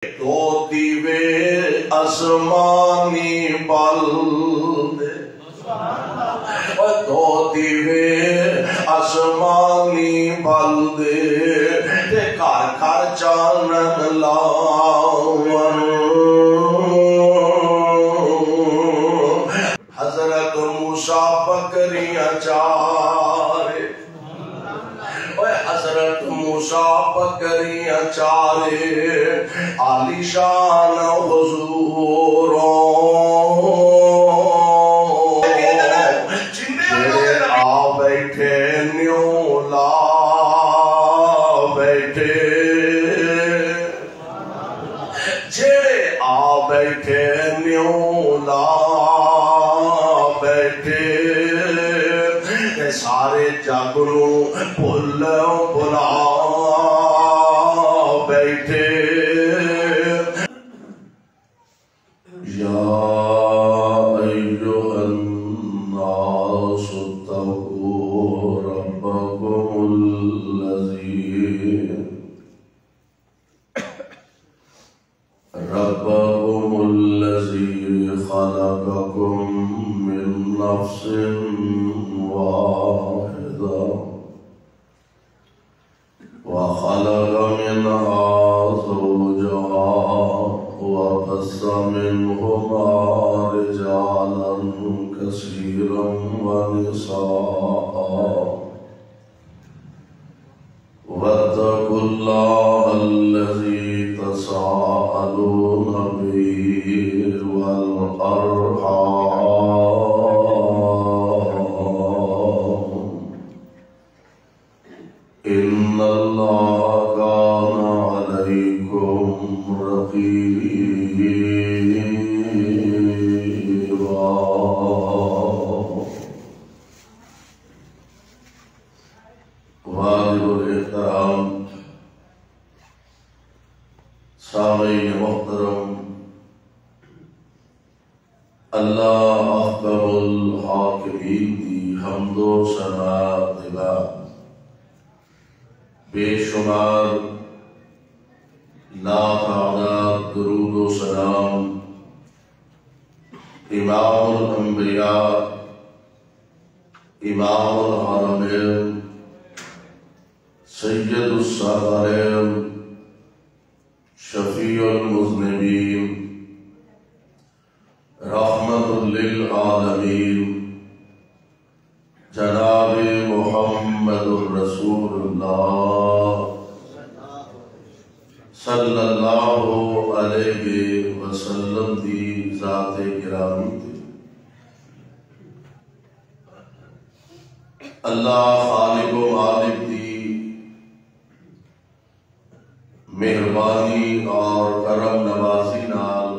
تو دیوے آسمانی بل دے، تو دیوے آسمانی بل دے، تے گھر گھر چانن لاون۔ حضرت موسیٰ بکریاں چارے، حضرت موسیٰ بکریاں چارے، عالی شان حضوروں، جڑے آ بیٹھے نیولا بیٹھے، جڑے آ بیٹھے نیولا بیٹھے، سارے جگ نو بھل بلا بیٹھے۔ یا ایھا الناس اتقوا ربکم الذی خلقکم من نفس واحدہ وخلق منها زوجها وبث منهما رجالا كثيرا ونساء واتقوا الله الذي تساءلون به والأرحام إن الله كان عليكم رقيبا۔ واجب الاحترام سامعین محترم، اللہ احکم الحاکمین دی حمد و ثنا دلا بے شمار لا تعداد درود و سلام امام الانبیاء، امام الحرمین، سید الثقلین، شفیع المذنبین، رحمت للعالمین، جناب محمد الرسول اللہ صلی اللہ علیہ وسلم دی ذات گرامی تھی۔ اللہ خالق و مالک دی مہربانی اور کرم نوازی نال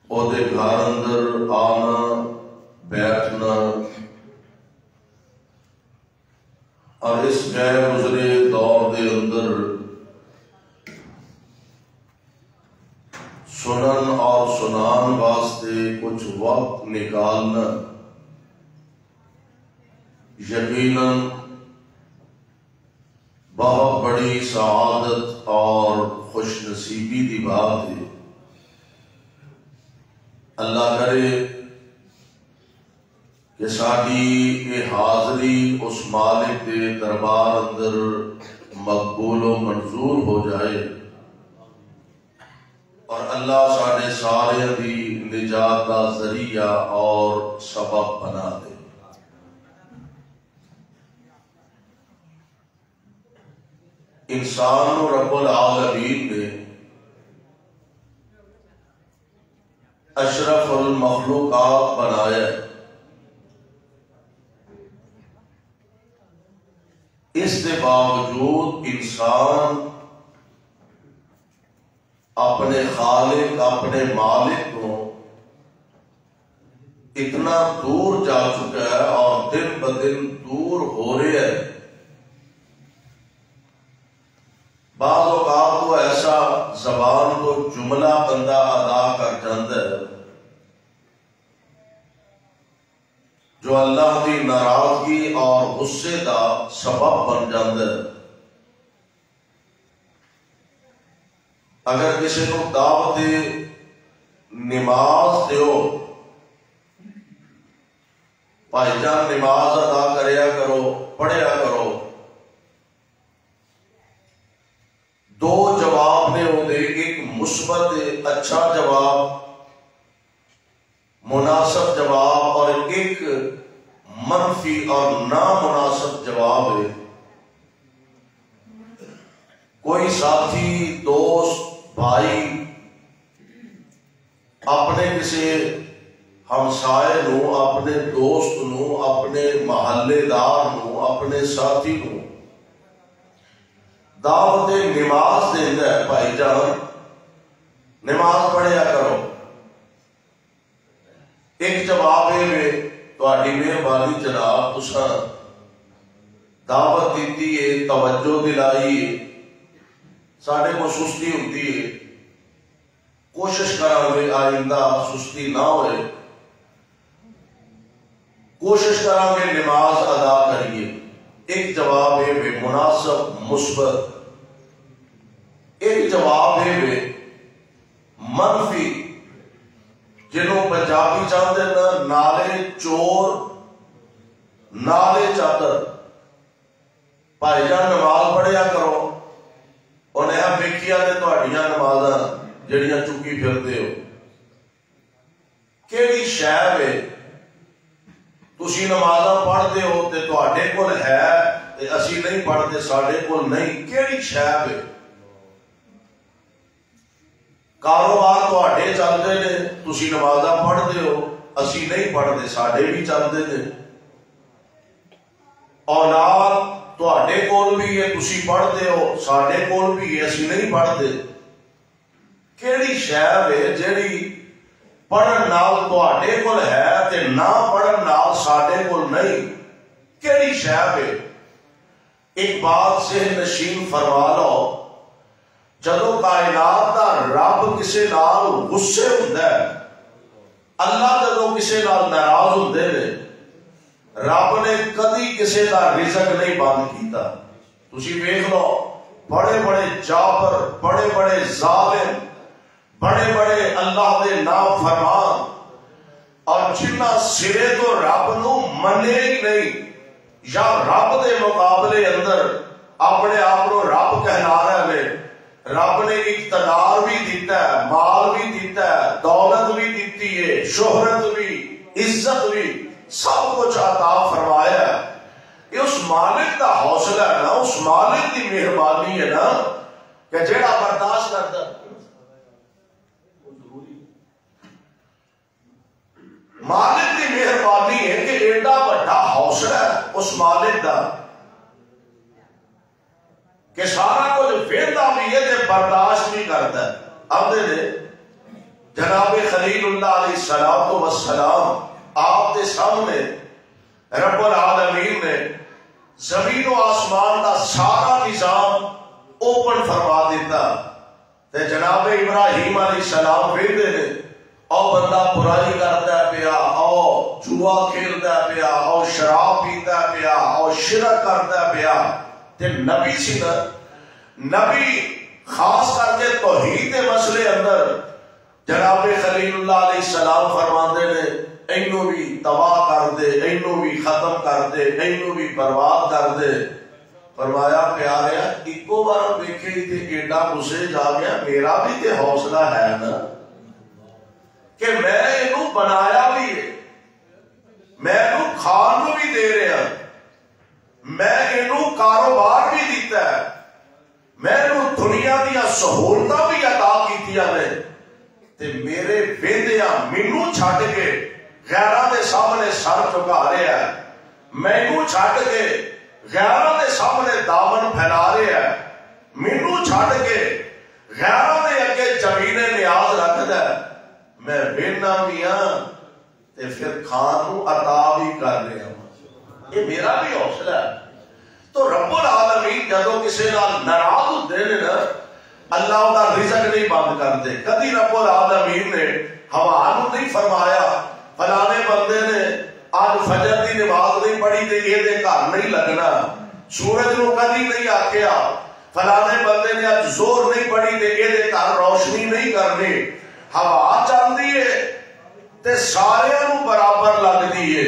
او دے گھر اندر آنا بیٹھنا اور اس غیر گزرے دور دے اندر سنن اور سنان واسطے کچھ وقت نکالنا یقیناً بہت بڑی سعادت اور خوش نصیبی دی بات ہے۔ اللہ کرے کہ ساڈی یہ حاضری اس مالک کے دربار اندر مقبول و منظور ہو جائے اور اللہ ساڈے سارے دی نجات کا ذریعہ اور سبب بنا دے۔ انسان و رب العالمین نے اشرف المخلوقات بنایا، اس کے باوجود انسان اپنے خالق، اپنے مالک کو اتنا دور جا چکا ہے اور دن بدن دور ہو رہا ہے۔ بعض اوقات تو ایسا زبان تو جملہ بندہ ادا کر جاتا ہے جو اللہ کی ناراضگی اور غصے کا سبب بن جاتا ہے، اگر کسی کو دعوت نماز دیو، بھائی جان نماز ادا کریا کرو، پڑھیا کرو، دو جواب نے ہوتے، ایک مثبت اچھا جواب، مناسب جواب، اور ایک منفی اور نامناسب جواب ہے۔ کوئی ساتھی، دوست، بھائی اپنے کسی ہمسائے نو، اپنے دوست نو، اپنے محلے دار نو، اپنے ساتھی نو دعوت نماز دیندا ہے، بھائی جان نماز پڑھیا کرو، ایک جواب ہے تہاڈی مہربانی جناب، تساں دعوت دیتی ہے، توجہ دلائی ہے، ساڈے کو سستی ہوتی ہے، کوشش کریں گے آئندہ سستی نہ ہوئے، کوشش کریں گے نماز ادا کریے۔ ایک جواب ہے بے مناسب مثبت، ایک جواب ہے بے منفی، جنہوں پنجابی چاہتے ہیں نالے چور نالے چادر، بھائی جان نماز پڑھیا کرو، انہیں ویکھیا تے تہاڈیاں نمازاں جڑیاں چکی پھردے ہو، کیڑی شے ہے تسی نمازاں پڑھتے ہو تے تہاڈے کول ہے تے اسی نہیں پڑھتے، ساڈے کول نہیں، کیڑی شے ہے؟ کاروبار تہاڈے چلدے نے، تسی نمازاں پڑھتے ہو، اسی نہیں پڑھتے، ساڈے بھی چلدے نے، اولاد تہاڈے کول بھی ہے، تسی پڑھتے ہو، ساڈے کول بھی ہے، اسی نہیں پڑھتے، کیڑی شے ہے جیڑی پڑھن نال تہاڈے کول ہے تے نہ پڑھن نال ساڈے کول نہیں، کیڑی شے ہے؟ ایک بات ذہن نشین فرما لو، جدو کائنات دا رب کسے نال غصے ہوندا ہے، اللہ جدو کسے نال ناراض ہوندے نے، رب نے کدی کسے دا رزق نہیں بند کیتا۔ تسی ویکھ لو بڑے بڑے جابر، بڑے بڑے ظالم، بڑے بڑے اللہ دے نافرمان، اور جنہ سرے تو رب نو منے ہی نہیں، یا رب دے مقابلے اندر اپنے آپ کو رب کہلا رہے ہیں، رب نے اقتدار بھی دیتا ہے، مال بھی دیتا ہے، دولت بھی دیتی ہے، شہرت بھی، عزت بھی، سب کچھ عطا فرمایا ہے۔ یہ اس مالک دا حوصلہ ہے نا، اس مالک دی مہربانی ہے نا کہ جیڑا برداشت کرتا ہے۔ مالک دی مہربانی ہے کہ ایڈا بڑا حوصلہ ہے اس مالک دا کہ سارا کچھ ویندا بھی ہے تے برداشت بھی کرتا ہے۔ اب دے جناب خلیل اللہ علیہ السلام آپ دے سامنے رب العالمین نے زمین و آسمان کا سارا نظام اوپن فرما دیتا، تے جناب ابراہیم علیہ السلام ویندے نے، او بندہ برائی کرتا پیا، او جوا کھیلتا پیا، او شراب پیتا پیا، او شرک کرتا پیا، تے نبی سی نا، نبی خاص کر کے توحید کے مسئلے اندر جناب خلیل اللہ علیہ السلام فرماندے نے اینو بھی تباہ کر دے، اینو بھی ختم کر دے، اینو بھی برباد کر دے۔ فرمایا پیاریا ایکو بار ویکھے ہی تے ایڈا غصے جا گیا، میرا بھی تے حوصلہ ہے نا کہ میں اینو بنایا بھی ہے، میں اینو کھان کو بھی دے رہا، میں اینو کاروبار بھی دیتا ہے، میں اینو دنیا دیا سہولتاں بھی عطا کیتیاں نے، تے میرے ویندیاں مینوں چھڈ کے غیراں دے سامنے سر چکا رہا ہے، مینوں چھڈ کے غیراں دے سامنے دامن پھیلا رہا ہے، مینوں چھڈ کے غیراں دے اگے زمین نیاز رکھدا ہے، میں وینا بھی ہاں تے پھر کھان نو عطا بھی کر رہا ہوں، یہ میرا بھی حوصلہ ہے۔ تو رب العالمین جدو کسی نال ناراض ہوتے ہیں نا، اللہ کا رزق نہیں بند کرتے۔ کدی رب العالمین نے ہوا نو نہیں فرمایا فلانے بندے نے آج فجر دی نماز نہیں پڑھی تے یہ دے گھر نہیں لگنا، سورج نو کدی نہیں آکھیا فلانے بندے نے آج زور نہیں پڑھی تے یہ دے گھر بنی ہوا چلتی ہے تے سارے نو برابر لگتی ہے،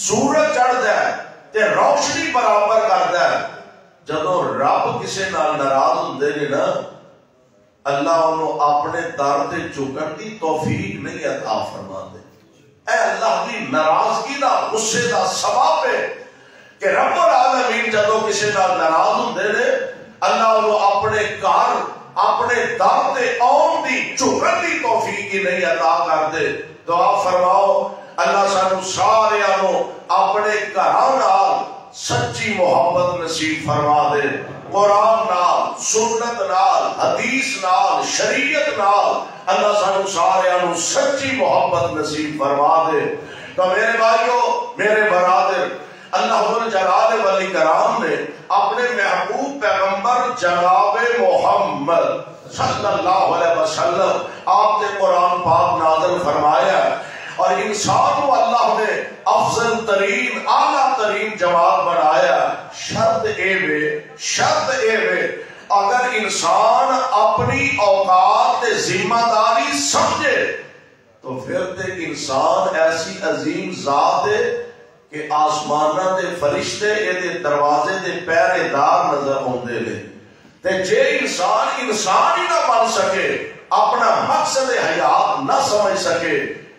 سورج چڑھتا ہے تے روشنی برابر کرتا ہے۔ جدو رب کسی نال ناراض ہوندے نے نا، اللہ انہوں اپنے در تے جھکن دی توفیق نہیں عطا فرما دے۔ اے اللہ دی ناراضگی دا غصے دا سبب ہے کہ رب العالمین جدو کسی نال ناراض ہوندے نے، اللہ انہوں اپنے گھر اپنے در تے آن دی جھکن دی توفیق ہی نہیں عطا کر دے۔ دعا فرماؤ اللہ سانو سارے آنو اپنے گھران نال سچی محبت نصیب فرما دے، قرآن نال، سنت نال، حدیث نال، شریعت نال اللہ سانو سارے آنو سچی محبت نصیب فرما دے۔ تو میرے بھائیو، میرے برادر، اللہ جلال ولی کرام نے اپنے محبوب پیغمبر جناب محمد صلی اللہ علیہ وسلم آپ نے قرآن پاک نازل فرمایا، اور انسان کو اللہ نے افضل ترین اعلیٰ ترین جماعت بنایا۔ شرط اے وے اگر انسان اپنی اوقات ذمہ داری سمجھے تو پھر تے انسان ایسی عظیم ذات ہے کہ آسمانہ دے فرشتے یہ دروازے دے پہرے دار نظر ہوندے نے۔ تے جے انسان ہی نہ بن سکے، اپنا مقصد حیات نہ سمجھ سکے،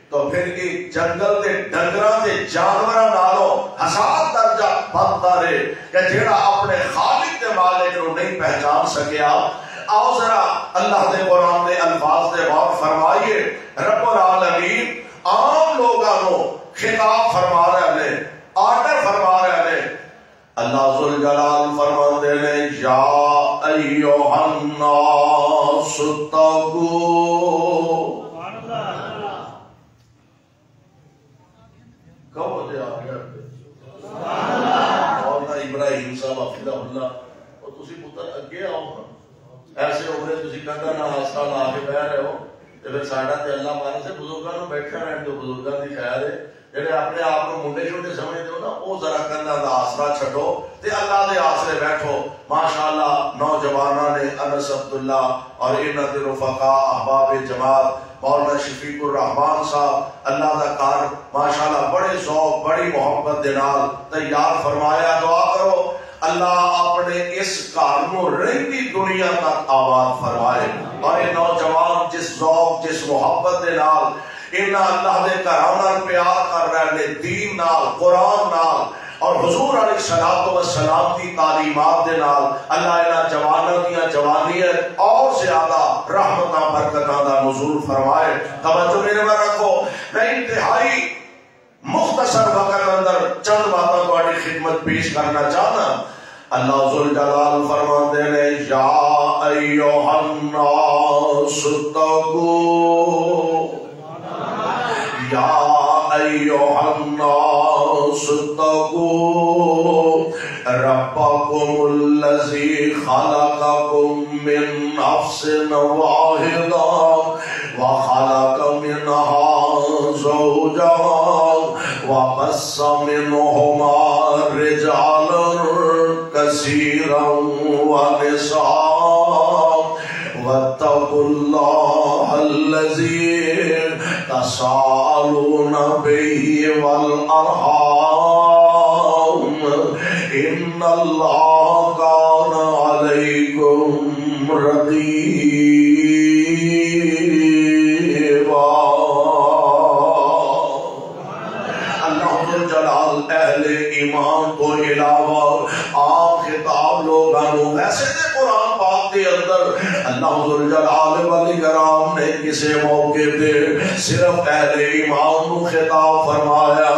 تو پھر ایک جنگل دے ڈنگراں دے جانوراں نالوں ہزار درجہ بدتر ہے کہ جیڑا اپنے خالق دے مالک نو نہیں پہچان سکیا۔ آؤ ذرا اللہ دے قرآن دے الفاظ دے غور فرمائیے۔ رب العالمین عام لوگاں نو خطاب فرما رہے ہیں، آرڈر فرما رہے ہیں۔ اللہ ذوالجلال فرماندے نے یا ایھا الناس اتقوا، ابراہیم صاحب حفظہ اللہ، اور تسی پتر اگے آؤ، ایسے عمرے تسی کندھا نہ آسرا لا کے بہ رہے ہو، پھر ساڈا تے اللہ مارا سے بزرگاں نو بیٹھے رہن تو بزرگاں دی خیر ہے، جڑے اپنے آپ کو منڈے چھوٹے سمجھتے ہو نا، وہ ذرا کندھا دا آسرا چھڈو تے اللہ دے آسرے بیٹھو۔ ماشاءاللہ نوجواناں نے انس عبداللہ اور انہاں دے رفقا احباب جماعت مولانا شفیق الرحمان صاحب اللہ دا کار ماشاءاللہ بڑے ذوق بڑی محبت دے نال تیار فرمایا۔ دعا کرو اللہ اپنے اس کار نو رہندی دنیا تک آباد فرمائے، اور یہ نوجوان جس ذوق جس محبت دے نال انہاں اللہ دے گھراں نال پیار کر رہے نے، دین نال، قرآن نال اور حضور علیہ الصلوۃ والسلام کی تعلیمات دے نال، اللہ انہاں جواناں دیاں جوانیت اور زیادہ رحمتاں برکتاں دا نزول فرمائے۔ توجہ میرے میں رکھو، میں انتہائی مختصر وقت اندر چند باتاں تہاڈی خدمت پیش کرنا چاہنا۔ اللہ ذوالجلال فرماندے نے یا ایھا الناس اتقوا، یا ایھا الناس اتقوا ربکم الذی خلقکم من نفس واحدہ وخلق منها زوجها وبث منهما رجالا كثيرا ونساء واتقوا الله الذي تساءلون به والأرحام إن الله كان عليكم رقيبا۔ اللہ جلال اہل ایمان تو علاوہ آپ خطاب لوگانوں ویسے دے قرآن پاک کے اندر اللہ ذوالجلال والاکرام نے کسی موقع پہ صرف اہل ایمان نو خطاب فرمایا،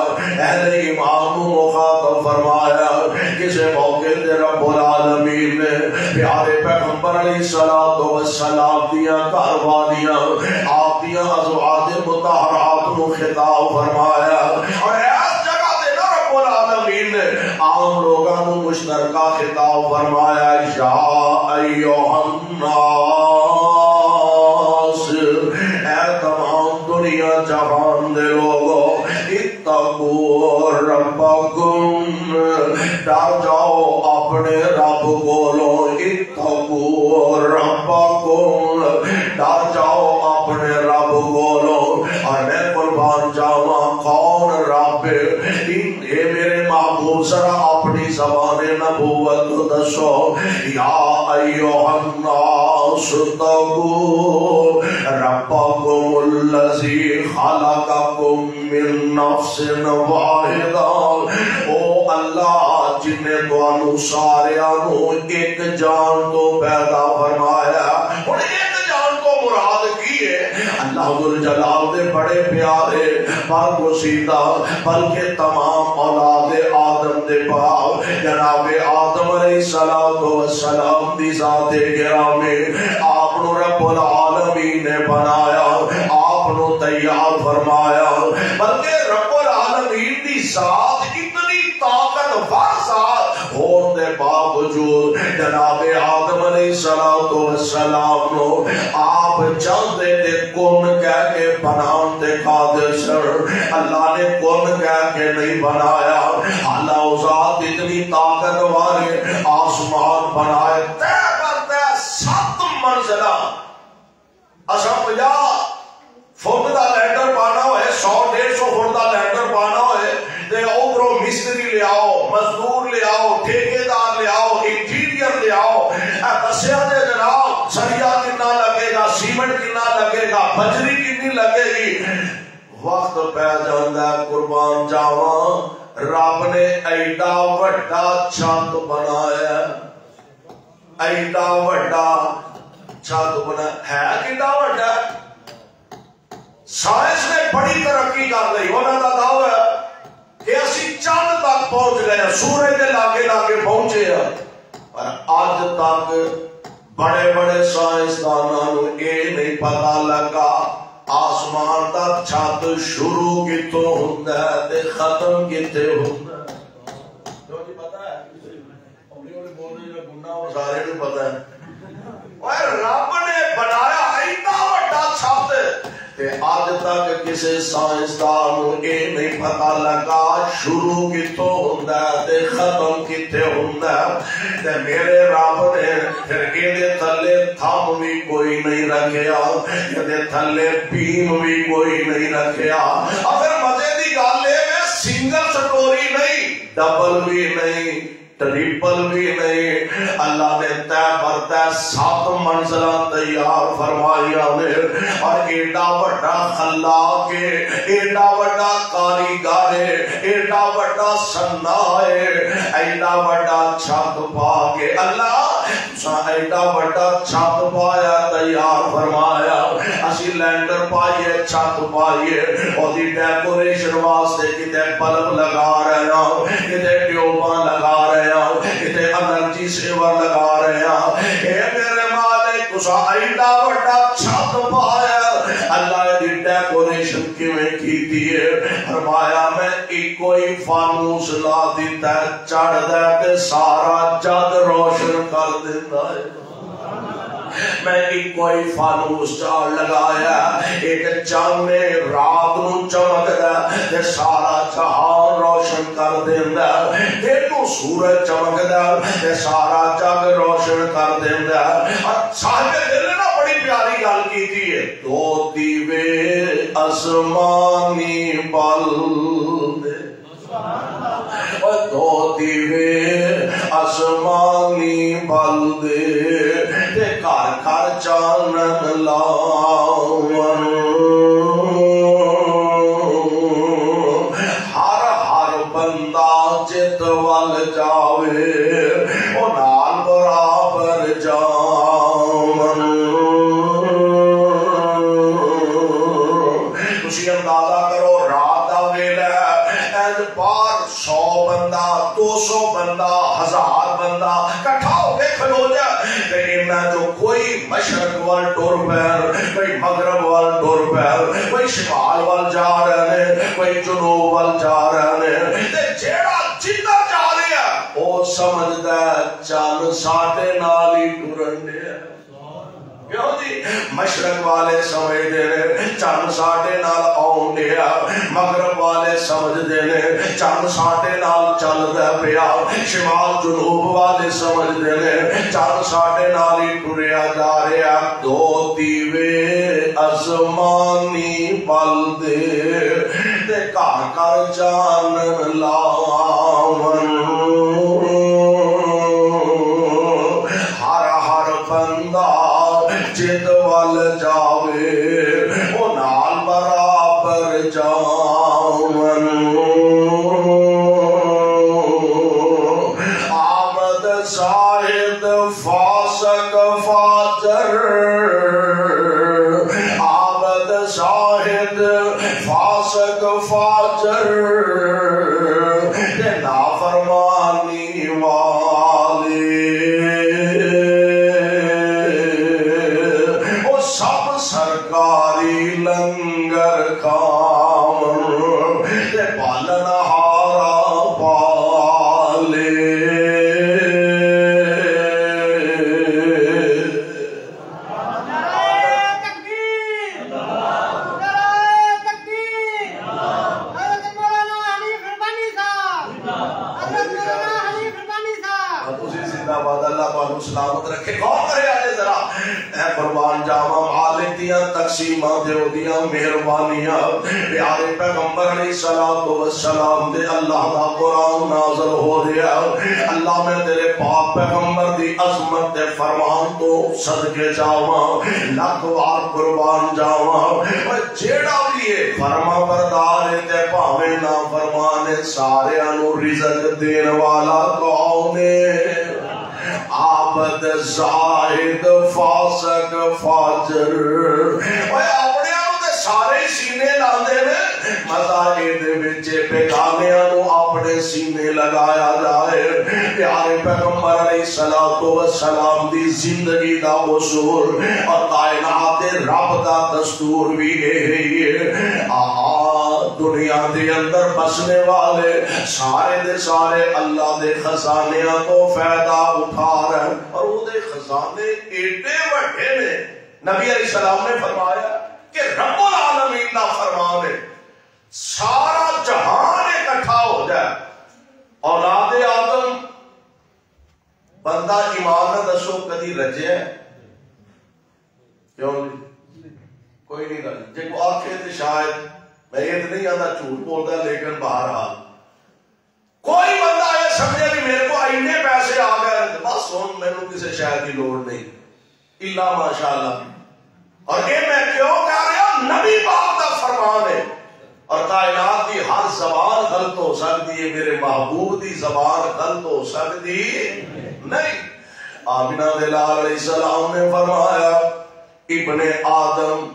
اہل ایمان نو مخاطب فرمایا، کسی موقع پہ رب العالمین نے پیارے پیغمبر علیہ السلام دیاں کاروانیاں آپ دیاں ازواج مطہرات نو خطاب فرمایا، اور اس جگہ دے رب العالمین نے عام لوگاں نو مشترکہ خطاب فرمایا یا ایھا الناس، اے تمام دنیا جہان دے لوگو، اتقوا ربکم، ڈر جاؤ اپنے رب کولو، اتقوا ربکم، ڈر جاؤ دسو یا ایھا الناس اتقوا ربکم الذی خلقکم من نفس واحدہ، او اللہ جن نے تانوں ساریاں نو ایک جان تو پیدا فرمایا۔ ہن ایک جان تو مراد کی ہے؟ اللہ ذل جلال دے بڑے پیارے برگزیدہ بلکہ تمام اولاد آدم دے باپ جناب آدم علیہ السلام دی ذات گرامی، آپ نو رب العالمین نے بنایا، آپ نو تیار فرمایا، بلکہ رب العالمین دی ذات اتنی طاقتور ذات ہونے دے باوجود جناب آدم علیہ السلام نو آپ چاہتے دے کن کہہ کے بنان دے قادر سر، اللہ نے کن کہہ کے نہیں بنایا۔ اللہ ذات اتنی طاقتور ہے، آسمان بنائے طے کرتے 7 منزلہ، اسا 50 فٹ دا لینڈر پانا ہوئے، 100-150 فٹ دا لینڈر پانا ہوئے، تے اوپروں مستری لے آؤ، مزدور لے آؤ، ٹھیکیدار لے آؤ، انجینئر لے آؤ، دسیا دے جناب سریا کتنا لگے گا، سیمنٹ کتنا لگے گا، بجری کتنی لگے گی، وقت پہ جاندہ قربان جاواں رب نے ایڈا وڈا چھت بنایا، ایڈا وڈا چھت بنایا ہے، کتنا وڈا؟ سائنس نے بڑی ترقی کر لی، انہوں نے دعویٰ ہے کہ اسی چاند تک پہنچ گئے، سورج کے لاگے لاگے پہنچے ہیں، پر آج تک بڑے بڑے سائنسدانوں یہ نہیں پتا لگا آسمان دا چھت شروع کتوں ہوندا ہے تے ختم کتے ہوندا ہے۔ جو جی پتا ہے اولی اولی بول رہے ہیں گناہ اور سارے کو پتا ہے، اور رب نے بنایا ایڈا وڈا چھت تے آج تک کسی سائنسدان نو یہ نہیں پتا لگا شروع کتوں ہوندا ہے تے ختم کتے ہوندا ہے۔ تے میرے رب نے پھر ایدے تھلے تھم بھی کوئی نہیں رکھیا، ایدے تھلے بیم بھی کوئی نہیں رکھیا۔ اگر مزے دی گل ہے سنگل سٹوری نہیں، ڈبل بھی نہیں، ٹریپل بھی نہیں، اللہ نے طے پر طے 7 منزلہ تیار فرمایا نے، اور ایڈا وڈا خلاق ہے، ایڈا وڈا کاریگر ہے، ایڈا وڈا صنع ہے، ایڈا وڈا چھت پا کے اللہ ایڈا وڈا چھت پایا تیار فرمایا، اسی لینڈر پائیے چھت پائیے، اور دی ڈیکوریشن واسطے کتے بلب لگا رہے ہیں، کتے ٹیوباں لگا رہے ہیں، کتے انرجی سیور لگا رہے ہیں، اے میرے مالک تسا ایڈا وڈا چھت پایا، اللہ دی ڈیکوریشن کیویں کیتی ہے؟ فرمایا میں کوئی فانوس لا دیتا ہے چڑھ دے تے سارا جگ روشن کر دیتا ہے، میں کوئی فانوس چار لگایا ایک چاند میں رات نو چمک دا تے سارا جہان روشن کر دیندا، ایکو سورج چمک دا تے سارا جگ روشن کر دیندا۔ اور صاحب دل نے بڑی پیاری گل کیتی ہے، دو دیوے آسمانی بل دے، دو دیوے آسمانی بل دے تے گھر گھر چانن لاون، ہر ہر بندہ جت ول جاوے او نال برابر جاون۔ تسی اندازہ کرو رات دا ویلا اینج پار 100 بندہ 200 بندہ 1000 بندہ کٹھا ہو کے کھلو جا تے انہاں جو کوئی مشرق وال ٹر پیر، کوئی مغرب وال ٹر پیر، کوئی شمال وال جا رہے ہیں، کوئی جنوب وال جا رہے ہیں، تے جیڑا جدھر جا رہا ہے او سمجھدا ہے چل ساڈے نال ہی ٹرن دے، کیوں جی؟ مشرق والے سمجھدے نے چند ساڈے نال آؤن دیا، مغرب والے سمجھدے نے چند ساڈے نال چلدا پیا، شمال جنوب والے سمجھدے نے چند ساڈے نال ہی ٹریا جا رہا۔ دو دیوے آسمانی بل دے تے گھر گھر چانن لاون، بندہ جد وال جاوے او نال برابر جاون آمد زاہد فاسق فاجر آمد زاہد فاسق فاجر نافرمانی والے او سب سرکاری لنگر کھاون تے پالن ہارا پالے سلامت رکھے غور کرے آجے ذرا اے قربان جاوا مالک دیاں تقسیماں دیو دیاں مہربانیاں پیارے پیغمبر علیہ السلام دے اللہ دا قرآن نازل ہو دیا اللہ میں تیرے پاک پیغمبر دی عظمت دے فرمان تو صدقے جاواں لاکھ وار قربان جاواں جیڑا بھی ہے فرما بردار تے پاویں نا فرمانے سارے انو رزق دین والا کون ہے عابد زاہد فاسق فاجر اپنے آنے سارے سینے لاندے نے مزاہد بچے بیگانیاں نو اپنے سینے لگایا جائے پیارے پیغمبر علیہ السلام دی زندگی دا اصول اور کائنات رب دا دستور بھی ہے دنیا دے اندر بسنے والے سارے دے سارے اللہ دے خزانیاں کو فائدہ اٹھا رہے ہیں اور وہ دے خزانے ایڈے بڑھے نے نبی علیہ السلام نے فرمایا کہ رب العالمین دا فرمان ہے سارا جہان اکٹھا ہو جائے اولاد آدم بندہ ایمان نہ دسو کدی رجے ہے کیوں نہیں کوئی نہیں رجے جب آنکھیں تھے شاید میں یہ نہیں آتا جھوٹ بولتا لیکن بہرحال کوئی بندہ یہ سمجھے کہ میرے کو اینے پیسے آ گئے بس ہوں میں نے کسی شاید کی لوڑ نہیں اللہ ماشاءاللہ اور یہ میں کیوں کہہ رہا ہوں نبی پاک کا فرمان ہے اور کائنات کی ہر زبان غلط ہو سکتی ہے میرے محبوب دی زبان غلط ہو سکتی نہیں آمینہ دلال علیہ السلام نے فرمایا ابن آدم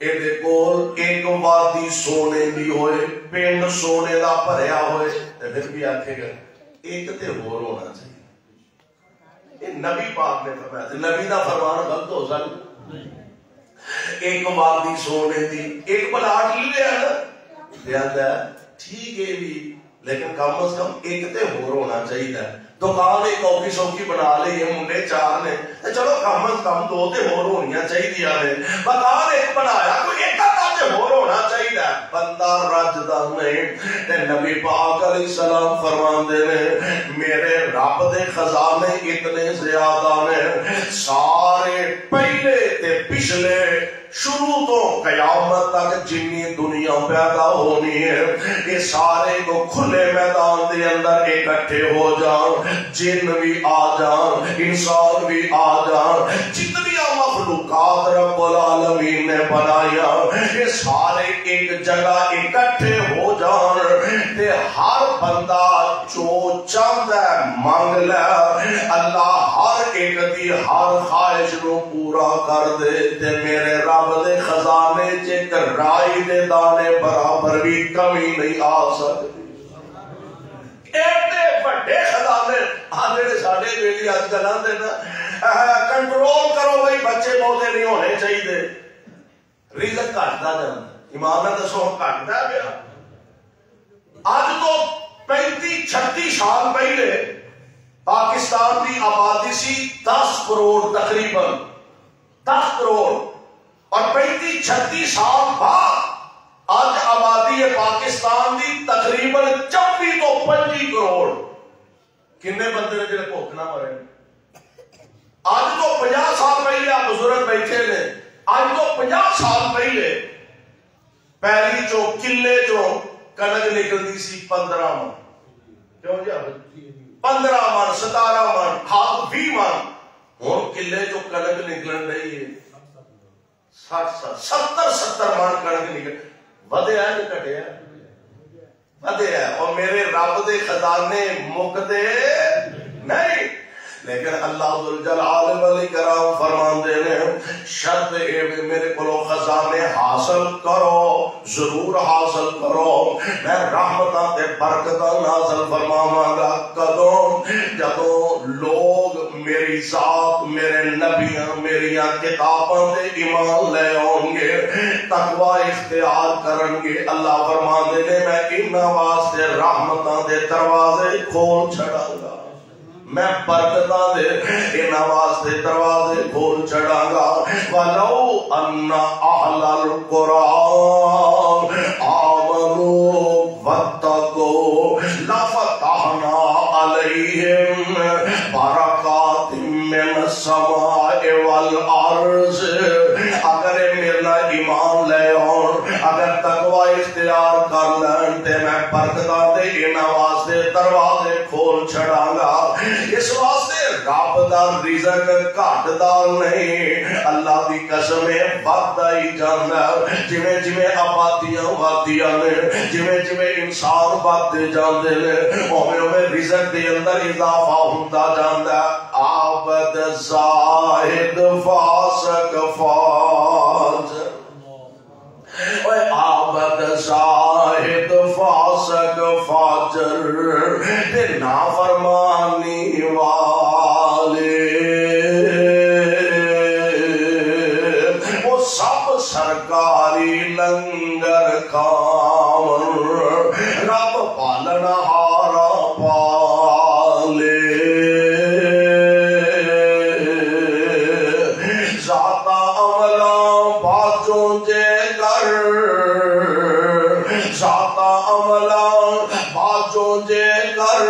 ایدے کول ایک وادی سونے دی ہوئے پینڈ سونے دا پریا ہوئے پھر بھی آکھے گا ایک تے اور ہونا چاہیے یہ نبی پاک نے فرمایا تھا نبی دا فرمان غلط ہو سکتا ایک وادی سونے دی ایک پلاٹ لیا ہے ٹھیک ہے بھی لیکن کم از کم ایک تے اور ہونا چاہیے دکان ایک اوکی سوکی بنا لے یہ منڈے چار نے چلو کم از کم دو تے اور ہونیاں چاہیے مکان ایک بنایا کوئی ایک تے اور ہونا چاہیے بندہ رجدا نہیں تے نبی پاک علیہ السلام فرماندے نے میرے رب دے خزانے اتنے زیادہ نے سارے پہلے تے پچھلے شروع تو قیامت تک جنی دنیا پیدا ہونی ہے یہ سارے کو کھلے میدان دے اندر اکٹھے ہو جان جن بھی آ جان انسان بھی آ جان جتنی مخلوقات رب العالمین نے بنایا یہ سارے ایک جگہ اکٹھے ہو جان تے ہر بندہ جو چاہتا ہے مانگ لے اللہ ہر ایک دی ہر خواہش کو پورا کر دے تے میرے رب دے خزانے چک رائی دے دانے برابر بھی کمی نہیں آ سکتی ایڈے بڑے خزانے آنے ساڑھے بیلی آج کلان دینا کنٹرول کرو بھئی بچے موتے نہیں ہونے چاہیے ریزت کاٹتا جانا امامت سوہ کاٹتا گیا آج تو 35-36 سال پہلے پاکستان کی آبادی سی 10 کروڑ تقریباً 10 کروڑ اور 35-36 سال بعد آج آبادی ہے پاکستان کی تقریباً 24-25 کروڑ کنے بندے نے جنہیں پوکنا مرے آج تو 50 سال پہلے آپ بزرگ بیٹھے لیں آج تو 50 سال پہلے پہلی جو کلے جو کنگ نکلتی سی 15 من کیوں جی 15 من 17 من 20 من ہوں کلے جو کنک نکلن رہی ہے 70 من کنک نکل ودیا کہ گھٹیا ودیا اور میرے رب دے خزانے مکدے نہیں لیکن اللہ ذوالجلال والاکرام فرماندے نے شرط اے میرے کو خزانے حاصل کرو ضرور حاصل کرو میں رحمتاں تے برکتاں نازل فرماواں گا کدوں جدوں لوگ میری ذات میرے نبیاں میریاں کتاباں تے ایمان لے آؤں گے تقوی اختیار کرن گے اللہ فرماندے نے میں انہاں واسطے رحمتاں دے دروازے کھول چھڑاں گا میں برکتاں دے انہاں واسطے دروازے کھول چھڑاں گا وَلَوْ أَنَّ أَهْلَ الْقُرْآنِ آمَنُوا وَاتَّقُوا لَفَتَحْنَا عَلَيْهِمْ بَرَكَاتٍ مِّنَ السَّمَاءِ وَالْأَرْضِ اگر میرا ایمان لے آن اگر تقوی اختیار کر لین تے میں برکتاں دے انہاں واسطے دروازے کھول چھڑاں گا اس واسطے رب دا رزق گھٹدا نہیں اللہ دی قسم ہے وددا ہی جاندا جویں جویں آبادیاں وادیاں نے جویں جویں انسان ودتے جاندے نے اوویں اوویں رزق دے اندر اضافہ ہوندا جاندا عابد زاہد فاسق فاجر اوے عابد زاہد فاسق فاجر تے نافرمانی والے وہ سب سرکاری لنگر کھاون رب پالن ہارا پالے ذاتا عملاں باجوں جے ذاتا عملاں باجوں جے کر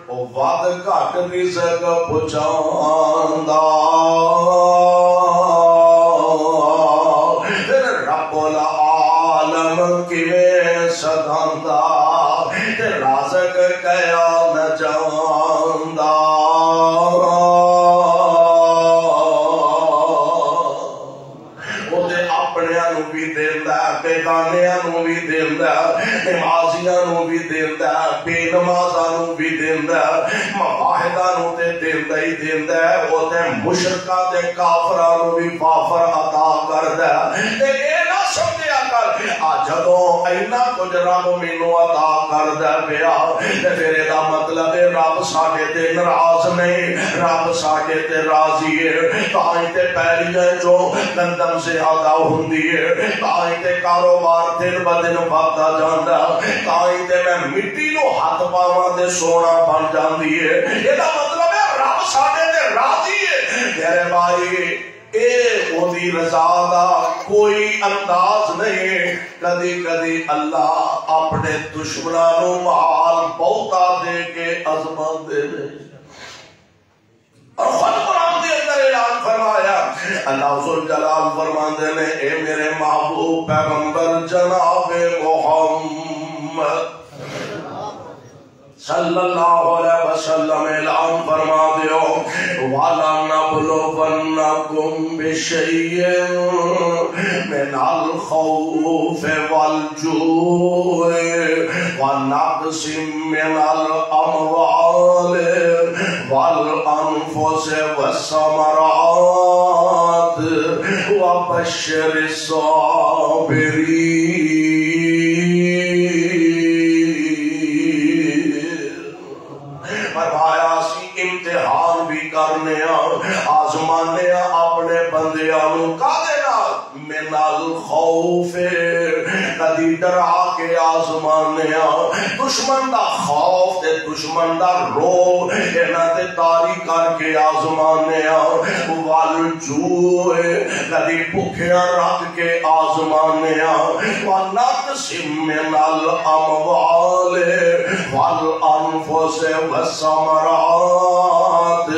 او ود گھٹ رزق پہنچاندا پھر رب العالم کیویں سداندا تے رازق کیا نہ جاندا بیگانیاں نو بھی دیندا نمازیاں نو بھی دیندا بے نمازاں نو بھی دیندا مواحداں نو تے دیندا ہی دیندا او تے مشرکاں تے کافراں نو بھی وافر عطا کردا تے اے نہ سمجھیا کر جدوں اینا کچھ رب مینوں عطا کردا پیا تے پھر اے دا مطلب ہے رب ساڈے تے ناراض نہیں رب ساڈے تے راضی ہے تاں تے پیریاں چوں گندم زیادہ ہوندی ہے تاں تے کاروبار دن ب دن بڑھتا جاندا تاں تے میں مٹی نو ہاتھ پاواں تے سونا بن جاندی ہے اے دا مطلب ہے رب ساڈے تے راضی ہے میرے بھائی اے اودی رضا دا کوئی انداز نہیں کدی کدی اللہ اپنے دشمناں نو مال بہتا دے کے عظمت دے دے اور خود قرآن دے اندر اعلان فرمایا اللہ ذوالجلال فرماندے نے اے میرے محبوب پیغمبر جناب محمد صلی اللہ علیہ وسلم اعلان فرما دیو وَلَنَبْلُوَنَّكُمْ بِشَيْءٍ مِنَ الْخَوْفِ وَالْجُوعِ وَنَقْصٍ مِنَ الْأَمْوَالِ وَالْأَنفُسِ وَالثَّمَرَاتِ وَبَشِّرِ الصَّابِرِينَ فرمایا سی امتحان بھی کرنے آزمانے اپنے بندیاں کادے نال من الخوف کدی ڈرا کے آزمانے دشمن دا خوف تے دشمن دا روب انہاں تے تاری کر کے آزمانے والجوع کدی بھوکیاں رکھ کے آزمانے ونقص من الاموال والانفس والثمرات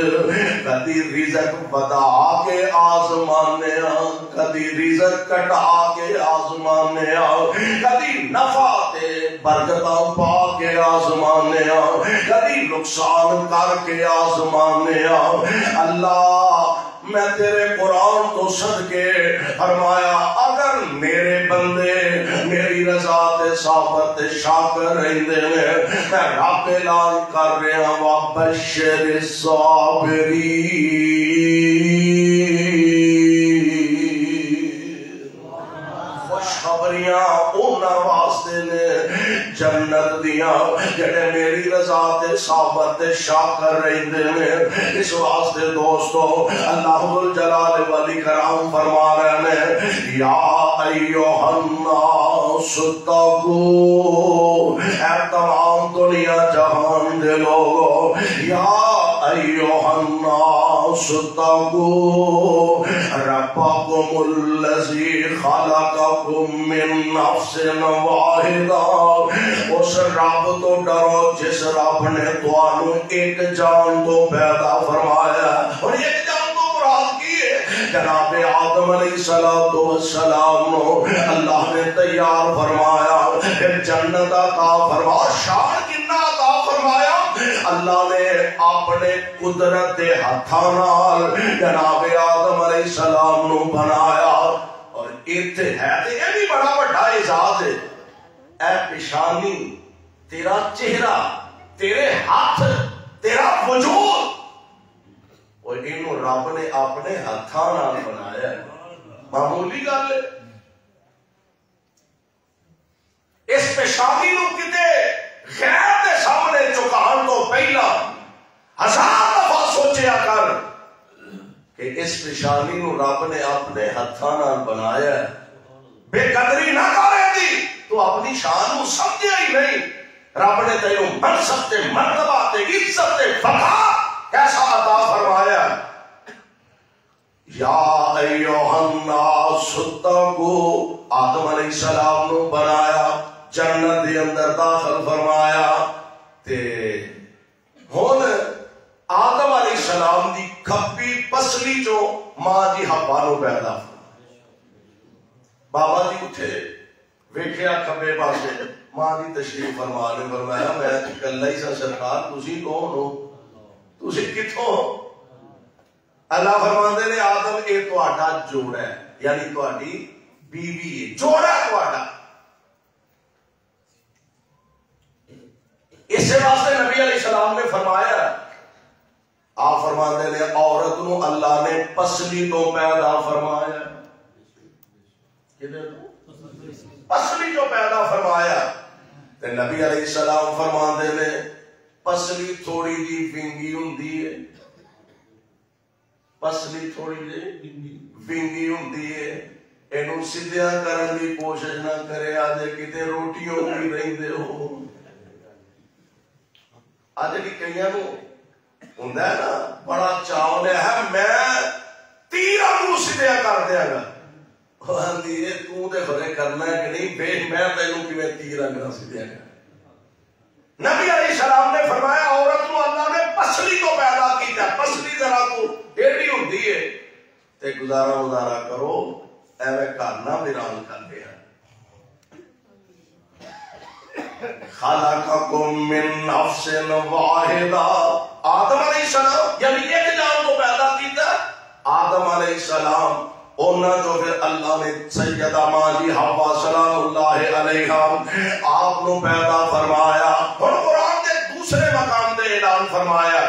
کدی رزق بدا کے آزمانے کدی کدی رزق کٹا کے آزمانے کدی نفع تے برکتاں پا کے آزمانے کدی نقصان کر کے آزمانے اللہ میں تیرے قرآن تو صدقے فرمایا اگر میرے بندے میری رضا تے صابر تے شاکر رہندے نے میں رب اعلان کر رہا وبشر الصابرین خوشخبریاں انہاں واسطے نے جنت دیاں جڑے میری رضا تے صابر تے شاکر رہندے نے اس واسطے دوستو اللہ الجلال والاکرام فرما رہے ہیں یا ایھا الناس اتقوا اے تمام دنیا جہان دے لوگو یا ایھا الناس اتقوا ربکم الذی خلقکم من نفس واحدہ اس رب تو ڈرو جس رب نے تانوں ایک جان تو پیدا فرمایا اور ایک جان تو مراد کی ہے جناب آدم علیہ السلام نو اللہ نے تیار فرمایا پھر جنت عطا فرمایا شان کنا عطا فرمایا اللہ نے اپنے قدرت دے ہتھاں نال جناب آدم علیہ السلام نو بنایا اور ایتھے ہے تے یہ بھی بڑا بڑا اعزاز ہے اے پیشانی تیرا چہرہ تیرے ہاتھ تیرا وجود اور انہوں رب نے اپنے ہاتھاں نال بنایا ہے معمولی گل ہے اس پیشانی نو کتے غیر دے سامنے چکان تو پہلا ہزار دفعہ سوچیا کر کہ اس پیشانی نو رب نے اپنے ہاتھاں نال بنایا ہے بے قدری نہ کرے دی تو اپنی شان کو سمجھے ہی نہیں رب نے تینوں منصب تے مرتبہ تے عزت تے فخر کیسا عطا فرمایا یا ایھا الناس اتقوا آدم علیہ السلام نو بنایا جنت دے اندر داخل فرمایا تے ہن آدم علیہ السلام دی کھبی پسلی جو ماں دی حوا نو پیدا بابا جی اٹھے ویکھیا کھبے پاسے ماں دی تشریف فرما نے فرمایا میں اکلا ہی سا سرکار تسی کون ہو تسی کتھوں ہو اللہ فرماندے نے آدم اے تہاڈا جوڑا ہے یعنی تہاڈی بیوی ہے جوڑا تہاڈا اس واسطے نبی علیہ السلام نے فرمایا آپ فرماندے نے عورت نو اللہ نے پسلی تو پیدا فرمایا پسلی جو پیدا فرمایا تے نبی علیہ السلام فرماندے نے پسلی تھوڑی جی ونگی ہوندی ہے پسلی تھوڑی جی ونگی ہوندی ہے اینو سیدھا کرن دی کوشش نہ کرے آجے کتے روٹیوں بھی رہندے ہو آج کی کئیاں نو ہوندا ہے نا بڑا چاؤ ہے میں تیرا منہ سیدھا کر دیا گا آندھی ہے تو تے خدے کرنا ہے کہ نہیں بے میں تینوں کیویں تیرا میرا سیدھا کر نبی علیہ السلام نے فرمایا عورت نو اللہ نے پسلی تو پیدا کیتا پسلی ذرا تو ٹیڑھی ہوندی ہے تے گزارا کرو ایویں کرنا ویران کر دیا خلقکم من نفس واحدہ آدم علیہ السلام یعنی ایک جان کو پیدا کیتا آدم علیہ السلام انہاں جو پھر اللہ نے سیدہ ماں جی حوا سلام اللہ علیہا آپ نو پیدا فرمایا اور قرآن کے دوسرے مقام دے اعلان فرمایا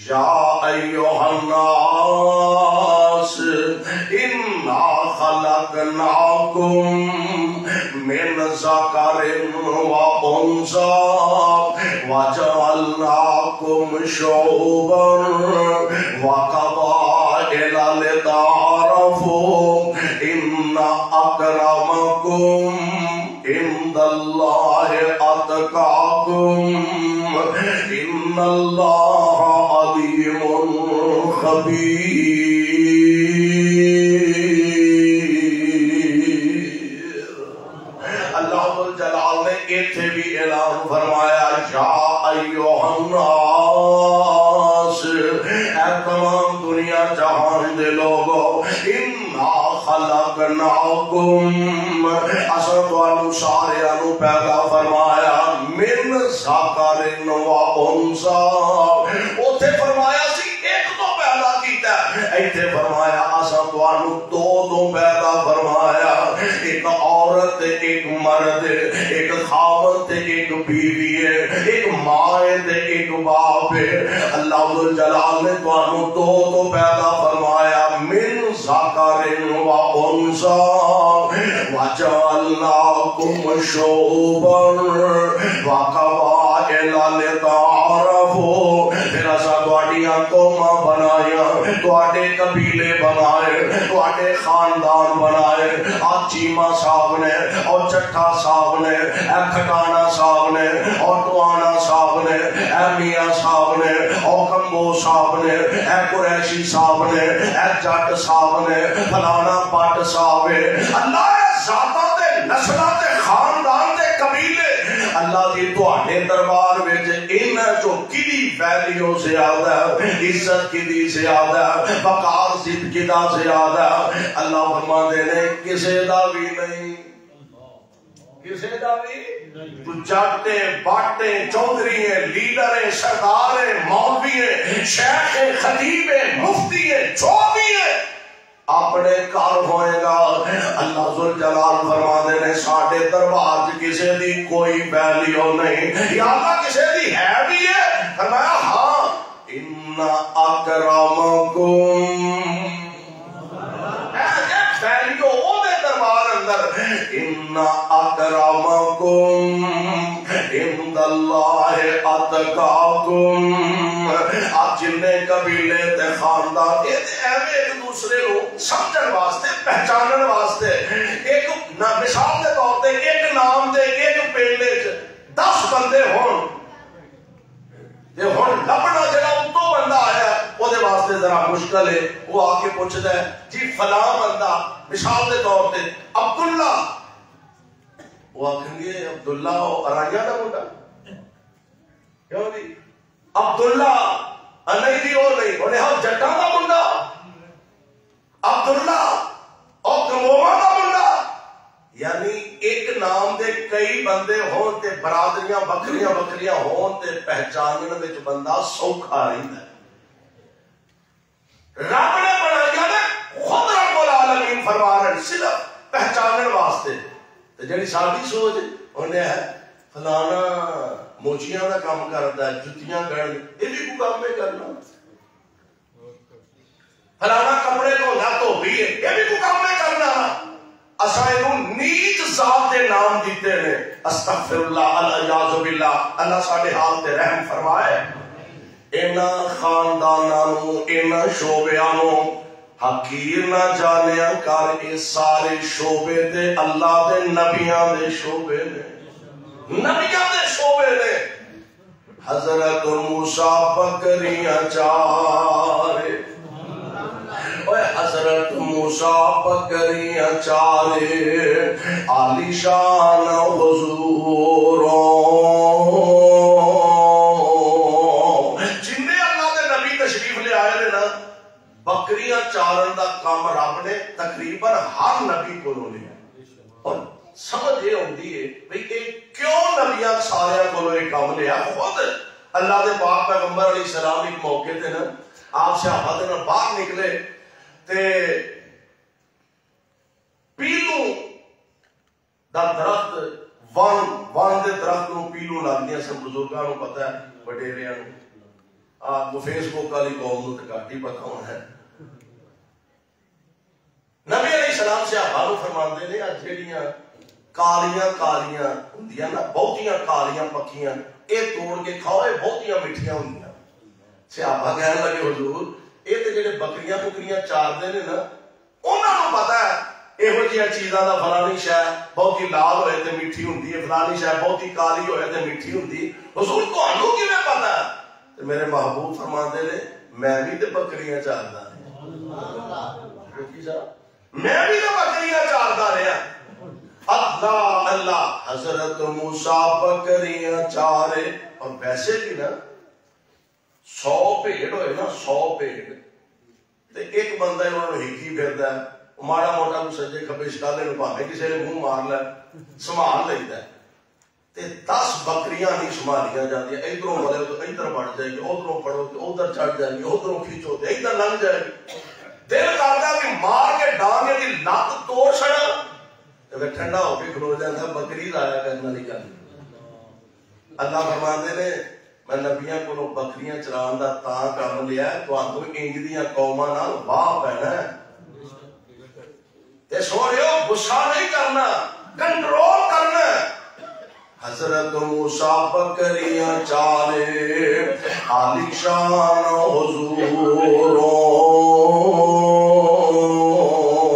یا ایھا الناس انا خلقناکم من ذکر و انثی وجعلناکم شعوبا وقبائل لتعارفوا ان اکرمکم عند اللہ اتقاکم ان اللہ علیم خبیر اللہ جلال نے ایتھے بھی اعلان فرمایا یا ایھا الناس اے تمام دنیا جہان دے لوگو انا خلقناکم اساں تانوں سارے نوں پیدا فرمایا من ذکر و انثی اوتھے فرمایا سی ایک تو پیدا کیتا ایتھے فرمایا اساں تانوں دو پیدا فرمایا ایک عورت ایک مرد ایک خاوند ایک بیوی ہے ایک ماں ہے ایک باپ ہے اللہ ذوالجلال نے تانوں دو پیدا فرمایا من ذکر و انثی وجعلناکم شعوبا وقبائل لتعارفوا پھر اساں تہاڈیاں قوماں بنائیاں تہاڈے قبیلے بنائے تہاڈے خاندان بنائے آ چیما صاحب نے اور چٹھا صاحب نے اے کھٹانا صاحب نے اور ٹوانا صاحب نے اے میاں صاحب نے اور کمبو صاحب نے اے قریشی صاحب نے اے جٹ صاحب نے فلانا پٹ صاحب ہے اللہ ذاتاں تے نسلاں تے خاندان تے قبیلے اللہ دی تہاڈے دربار وچ انہاں جو کدی ویلیو زیادہ عزت کدی زیادہ وقار ضد کدا زیادہ اللہ فرماندے نے کسے دا بھی نہیں کسے دا بھی تو جاتے باٹے چودھری ہیں لیڈر ہیں سردار ہیں مولوی ہیں شیخ ہیں خطیب ہیں مفتی ہیں جو بھی ہیں اپنے کار ہوئے گا اللہ ذوالجلال فرمانے نے ساڑھے دربار کسے دی کوئی ویلیو نہیں یا اللہ کسے دی ہے بھی ہے فرمایا ہاں ان اکرمکم ویلیو او دے دربار اندر ان اکرمکم عند اللہ اتقاکم آپ جننے قبیلے تے خاندان ایک دوسرے کو سمجھن واسطے پہچانن واسطے ایک مثال دے طور تے ایک نام دے ایک پنڈ وچ 10 بندے ہون تے ہن لبنا جڑا اتوں بندہ آیا او دے واسطے ذرا مشکل ہے وہ آ کے پوچھدا ہے جی فلاں بندہ مثال دے طور تے عبداللہ وہ آکھیں گے عبداللہ ارائیہ دا منڈا کیوں جی عبداللہ نہیں جی وہ نہیں انہیں ہاں جٹاں دا منڈا عبداللہ اور کموما دا منڈا یعنی ایک نام دے کئی بندے ہون تے برادریاں بکریاں ہون تے پہچانن وچ بندہ سوکھا رہندا ہے رب نے بنایا نے خود رب العالمین فرما رہے صرف پہچانن واسطے تے جڑی ساڈی سوچ انہیں ہے فلانا موچیاں دا کام کرتا ہے جتیاں گڑھ یہ بھی کو کام میں کرنا فلانا کپڑے دھونا تو بھی ہے یہ بھی کو کام میں کرنا اساں اینوں نیچ ذات دے نام دیتے ہیں استغفر اللہ الیاذ باللہ اللہ ساڈے حال تے رحم فرمائے انہاں خانداناں نوں انہاں شعبیاں نوں حقیر نہ جانیا کر اے سارے شعبے تے اللہ دے نبیاں دے شعبے نے نبیاں دے شعبے نے حضرت موسیٰ بکریاں چارے اوے حضرت موسیٰ بکریاں چارے عالی شان حضوروں جنہیں اللہ دے نبی تشریف لے آئے نے نا بکریاں چارن دا کام رب نے تقریباً ہر نبی کو لیا اور سمجھ یہ ہوندی ہے بھئی کہ کیوں نبیاں سارے کو یہ کام لیا خود اللہ دے پاک پیغمبر علیہ السلام ایک موقع تے نا آپ صحابہ دے نا باہر نکلے تے پیلو دا درخت وان دے درخت نو پیلو لگ دیا سب بزرگاں نو پتہ ہے وڈیریاں نو آپ کو فیس بک والی قوم نو تے گھٹ ہی پتہ ہونا ہے نبی علیہ السلام صحابہ نو فرماندے نے جڑیاں کالیاں ہوندیاں نا بہتیاں کالیاں پکیاں اے توڑ کے کھاؤ اے بہتیاں میٹھیاں ہوندیاں صحابہ کہنے لگے حضور اے تے جڑے بکریاں چاردے نے نا انہاں نوں پتہ ہے یہو جہاں چیزاں دا فلانی شے بہتی لال ہوئے تے میٹھی ہوندی ہے فلانی شے بہتی کالی ہوئے تے میٹھی ہوندی حضور تانوں کیویں پتہ ہے تے میرے محبوب فرماندے نے میں بھی تے بکریاں چاردا میں بھی تے بکریاں چاردا رہیا اللہ اللہ حضرت موسیٰ بکریاں چارے اور ویسے بھی نا 100 بھیڑ ہوئے نا 100 بھیڑ تے ایک بندہ انہوں نے ہکی پھردا ہے ماڑا موٹا کو سجے کھبے شکالے نو پاویں کسی نے منہ مار لے سنبھال لیندا ہے تے 10 بکریاں نہیں سنبھالیاں جاندیاں ادھروں بڑھے تو ادھر بڑھ جائے گی ادھروں پڑھو تو ادھر چڑھ جائے گی ادھروں کھینچو تو ادھر لنگ جائے گی دل کردا کہ مار کے ڈانگ دی لت توڑ چھڑا تے ٹھنڈا ہو کے کھلو جاندا بکری لایا کرنا نہیں گل اللہ فرماندے نے میں نبیاں کو بکریاں چران دا تاں کام لیا تانوں انج دیاں قوماں نال واہ پینا ہے تے سوڑیو غصہ نہیں کرنا کنٹرول کرنا حضرت موسیٰ بکریاں چارے عالی شان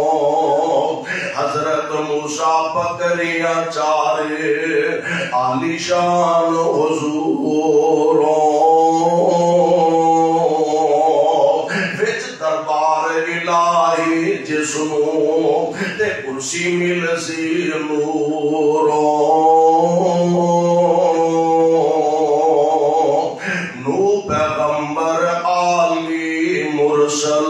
حضوروں حضرت موسیٰ بکریاں چارے عالی شان حضوروں وچ دربار الہی جسموں تے کرسی مل سی نوروں نو پیغمبر عالی مرسل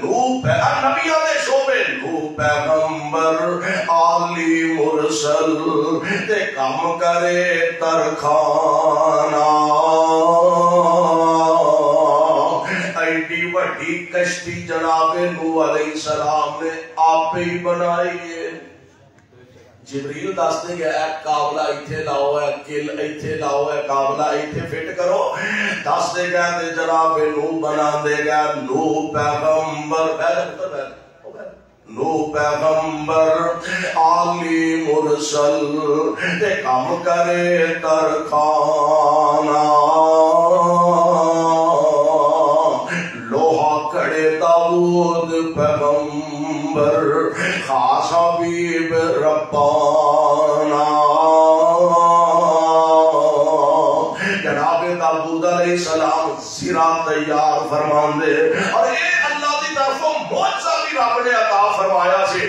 نو نبیوں دے شعبے نو پیغمبر عالی مرسل تے کم کرے ترخانہ ایڈی وڈی کشتی جناب نوح علیہ السلام نے آپ ہی بنائی ہے جبریل دس دے گیا ہے قابلہ ایتھے لاؤ ہے کل ایتھے لاؤ ہے قابلہ ایتھے فٹ کرو دس دے گیا تے جناب نوح بنا دے گیا نوح پیغمبر نوح پیغمبر عالی مرسل تے کم کرے ترخانہ لوہا کڑے داؤد پیغمبر خاص حبیب ربانہ جناب داؤد علیہ السلام زرا تیار فرماندے اور یہ اللہ دی طرفوں معجزہ بھی رب نے عطا فرمایا سی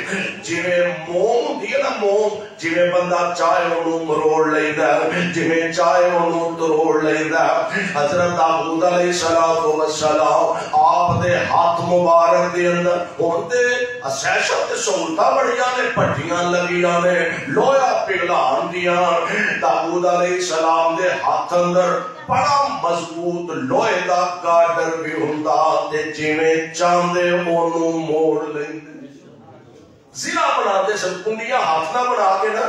جویں موم ہوندی ہے نا موم جویں بندہ چاہے انہوں مروڑ لیندا ہے جویں چاہے انہوں تروڑ لیندا ہے حضرت داؤد علیہ السلام آپ دے ہاتھ مبارک دے اندر ہوندے اسیشت تے سہولتاں بڑیاں نے پٹھیاں لگیاں نے لویا پگھلان دیاں داؤد علیہ السلام دے ہاتھ اندر بڑا مضبوط لوہے دا گارڈر بھی ہوندا تے جویں چاہندے اونوں موڑ لیندے زرا بنا دے سن کنڈیاں ہاتھ نہ بنا کے نا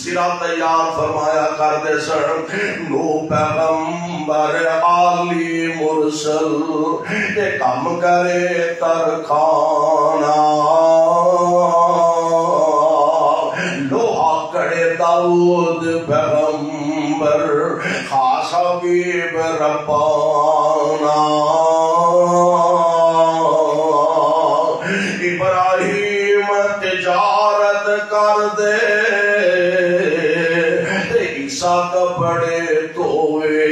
زرا تیار فرمایا کر دے سن نوح پیغمبر عالی مرسل تے کم کرے ترخانہ لوہا کڑے داؤد پیغمبر خاص حبیب ربانہ ابراہیم تجارت کر دے عیسیٰ کپڑے دھوئے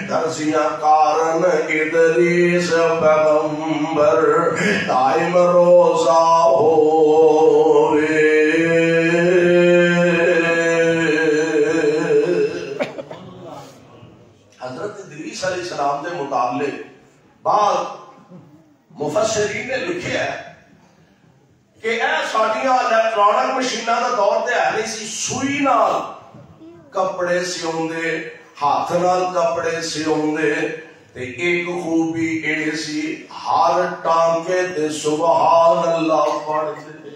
درزیاں کارن ادریس پیغمبر دائم روزہ ہوئے حضرت ادریس علیہ السلام دے متعلق بعض مفسرین نے لکھے ہے کہ اے ساڈیاں الیکٹرانک مشیناں دا دور تے ہے نہیں سی سوئی نال کپڑے سیوندے ہاتھ نال کپڑے سیوندے تے ایک خوبی اے سی ہر ٹانکے تے سبحان اللہ پڑھتے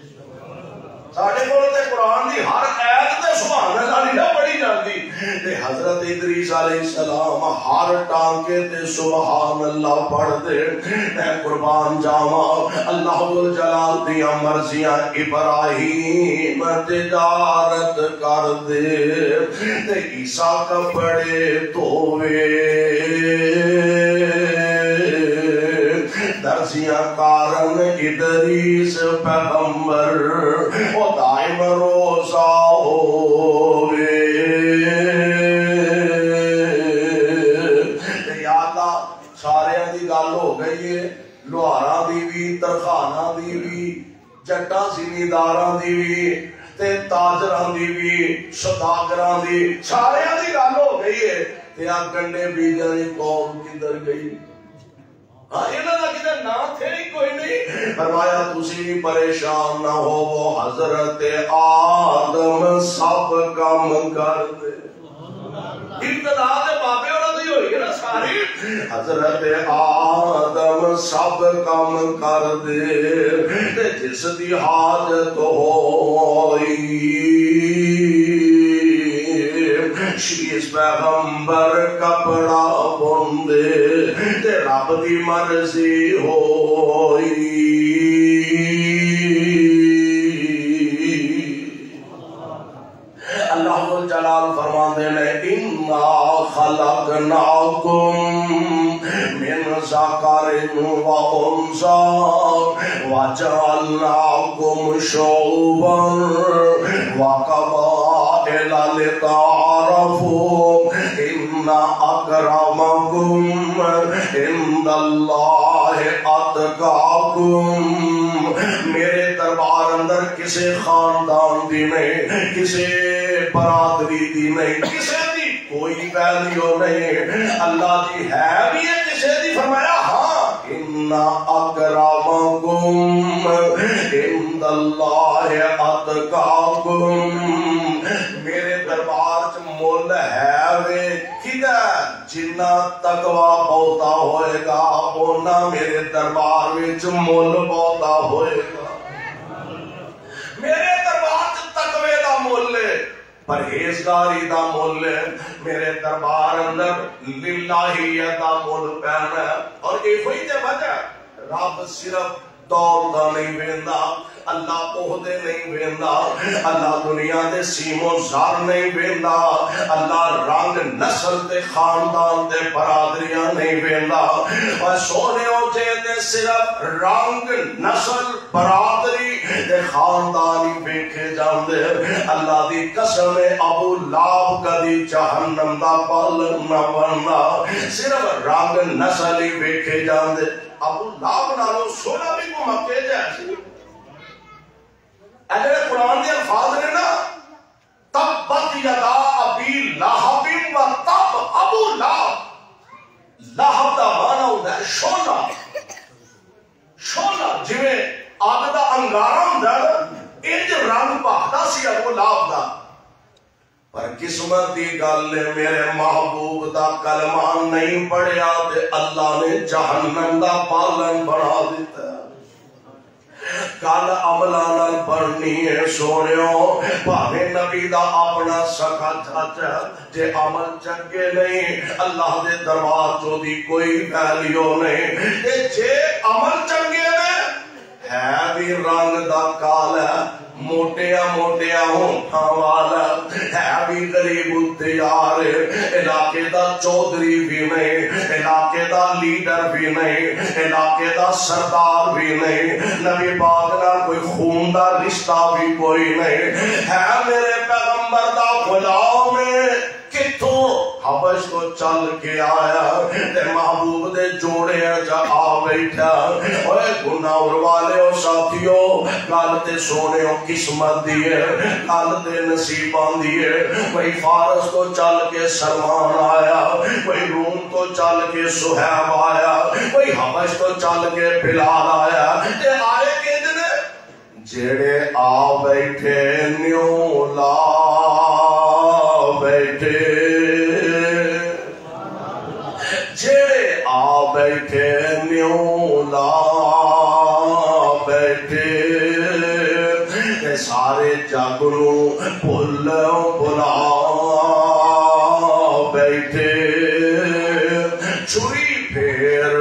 ساڈے کول تے قرآن دی ہر ایت تے سبحان اللہ نہیں نہ پڑھی جاندی تے حضرت ادریس علیہ السلام ہر ٹانکے تے سبحان اللہ پڑھ دے اے قربان جاواں اللہ ذوالجلال دیاں مرضیاں ابراہیم تجارت کر دے تے عیسیٰ کپڑے دھوئے درزیاں کارن ادریس پیغمبر وہ دائم روزہ ہوئے یا اللہ سارے دی گل ہو گئی ہے لوہاراں دی بھی ترخاناں دی بھی جٹاں زمینداراں دی بھی تے تاجراں دی بھی سوداگراں دی سارے دی گل ہو گئی ہے تے آ گنڈے بیجاں دی قوم کدھر گئی ہاں انہاں دا کدے نا تھے ہی کوئی نہیں. فرمایا تسی پریشان نہ ہو وہ حضرت آدم سب کام کر دے. ابتدا دے بابے اور دی ہوئی ہے نا ساری. حضرت آدم سب کام کر دے تے جس دی حاجت ہوئی شیش پیغمبر کپڑا بندے تے رب دی مرضی ہوئی. اللہ جلال فرماندے نے انا خلقناکم من ذکر و انثى وجعلناکم شعوبا وقبائل لتعارفوا ان اکرمکم عند اللہ اتقاکم. میرے دربار اندر کسی خاندان دی نہیں, کسی برادری دی نہیں, کسی دی کوئی ویلیو نہیں, اللہ دی ہے بھی ہے کسی دی. فرمایا ہاں ان اکرمکم عند اللہ اتقاکم. میرے دربار چ مول ہے وے کدا جنہ تقوی بہتا ہوئے گا اونا میرے دربار وچ مول بہتا ہوئے گا. میرے دربار چ تقوی دا مول ہے, پرہیزگاری دا مول ہے. میرے دربار اندر للہیت دا مول پینا ہے. اور یہ ہوئی تے وجہ رب صرف دور دا نہیں ویندا, اللہ عہدے نہیں ویندا, اللہ دنیا دے سیم و زار نہیں ویندا, اللہ رنگ نسل تے خاندان تے برادریاں نہیں ویندا. اور سونے ہو جے تے صرف رنگ نسل برادری تے خاندان ہی ویکھے جاندے. اللہ دی قسم ابو لہب کدی جہنم دا پالن نہ بندا, صرف رنگ نسل ہی ویکھے جاندے. ابو لہب نالوں سونا بھی کو مکے جیسی. اگر قرآن کے الفاظ نے نا تبت یدا ابی لہب و تب ابو لہب. لہب دا معنی ہوتا ہے شولا. شولا جویں اگ دا انگارا ہوندا ہے انج رنگ بھاگدا سی ابو لہب دا. پر قسمت دی گل نے میرے محبوب دا کلمہ نہیں پڑھیا تے اللہ نے جہنم دا پالن بنا دیتا. کل عملہ پڑھنی ہے سونیو پاوے نبی دا اپنا سکا چاچا جے عمل چنگے نہیں اللہ دے دربار چو دی کوئی ویلیو نہیں. جے عمل چنگے نے ہے بھی رنگ دا کالا موٹیا موٹیا ہونٹاں والا ہے بھی غریب التیار علاقے دا چودھری بھی نہیں علاقے دا لیڈر بھی نہیں علاقے دا سردار بھی نہیں نبی پاک نال کوئی خون دا رشتہ بھی کوئی نہیں ہے میرے پیغمبر دا غلام کتوں حبش تو چل کے آیا تے محبوب دے جوڑے جا آ بیٹھا. اوے گناہور والے او ساتھیو گل تے سونے او قسمت دی ہے گل تے نصیباں دی ہے. کوئی فارس تو چل کے سلمان آیا کوئی روم تو چل کے سہیب آیا کوئی حبش تو چل کے بلال آیا تے آئے کہندے نے جڑے آ بیٹھے نیو لا بیٹھے جڑے آ بیٹھے نیو لا بیٹھے سارے جگ نو بلا بیٹھے چھری پھیر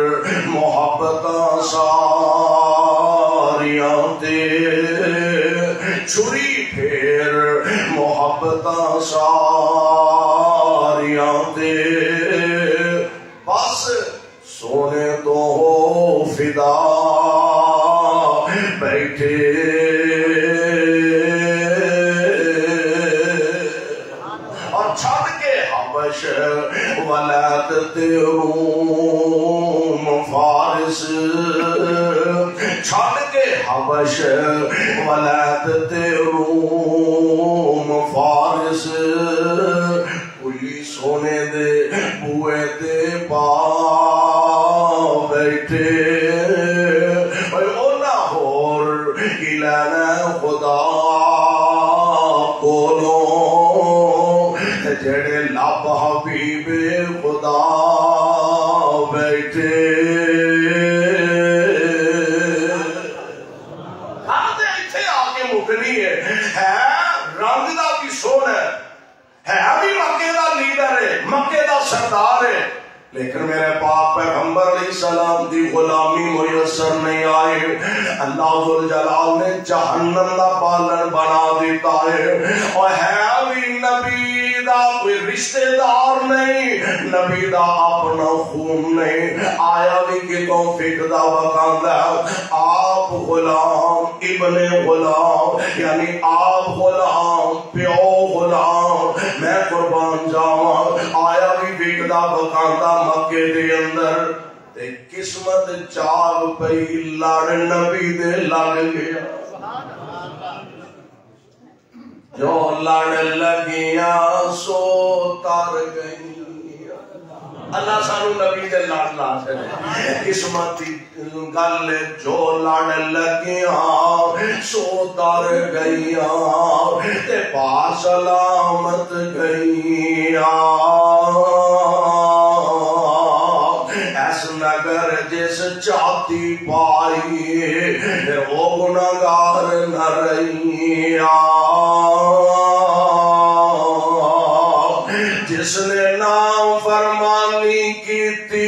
محبت ساریاں تے چھری پھیر محبت ساریاں تے بس سونے تو ہو فدا بیٹھے اور چھڑ کے حبش ولایت تے روم فارس چھڑ کے حبش ولایت تے روم فارس کوئی سونے دے بوئے تے پا بیٹھے بیٹھے اونا ہور کلانا خدا کولو جڑے لب حبیب خدا بیٹھے مکنی ہے رنگ دا بھی سونا ہے بھی مکے دا لیڈر ہے مکے دا سردار ہے لیکن میرے پاک پیغمبر علیہ السلام دی غلامی میسر نہیں آئے اللہ ذوالجلال نے جہنم دا پالن بنا دیتا ہے اور ہے بھی نبی دا کوئی رشتہ دار نہیں نبی دا اپنا خون نہیں آیا بھی کہ توفیق دا وقاندہ آپ غلام ابن غلام یعنی آپ غلام پیو غلام میں قربان جاواں آیا بھی بکدا وقاندہ مکے دے اندر تے قسمت چاگ پئی لڑ نبی دے لگ گیا جو لڑ لگیاں سو تر گئی اللہ سانو نبی دے لڑ لا چھڑے قسمت گل جو لڑ لگیاں سو تر گئیاں تے پاس سلامت گئیاں ایس نگر جس چاہتی پائی وہ گناہگار نہ رہیاں جس نے نام فرمانی کی تھی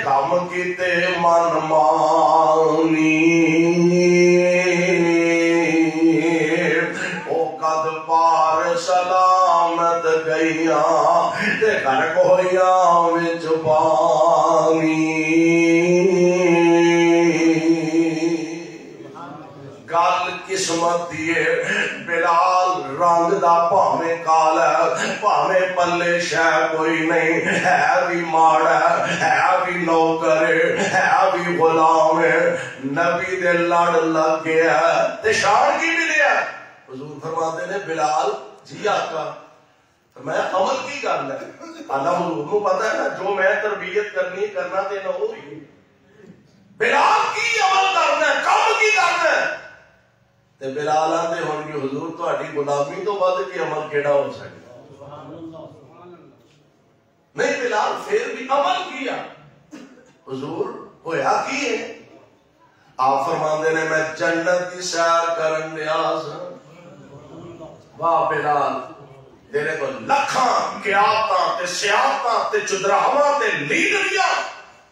کام کیتے من مانی او قد پار سلامت گئیاں تے گھر کوئیاں وچ پانی گل قسمت دیے بلال رنگ دا پاویں کالا پاویں پلے شے کوئی نہیں ہے بھی ماڑا ہے بھی نوکر ہے بھی غلام نبی دے لڑ لگ گیا تے شان کی ملیا حضور فرماتے نے بلال جی آقا میں عمل کی کرنا ہے اللہ حضور کو پتا ہے نا جو میں تربیت کرنی کرنا دینا ہو رہی بلال کی عمل کرنا ہے کام کی کرنا ہے تے بلال آتے ہوں گے حضور تو اٹھی غلامی تو بعد کی عمل کیڑا ہو سکتا نہیں بلال پھر بھی عمل کیا حضور ہویا کی ہے آپ فرماندے نے میں جنت کی سیر کرن نیاز واہ بلال تیرے کو لکھاں قیادتاں تے سیاستاں تے چدراہاں تے لیڈریاں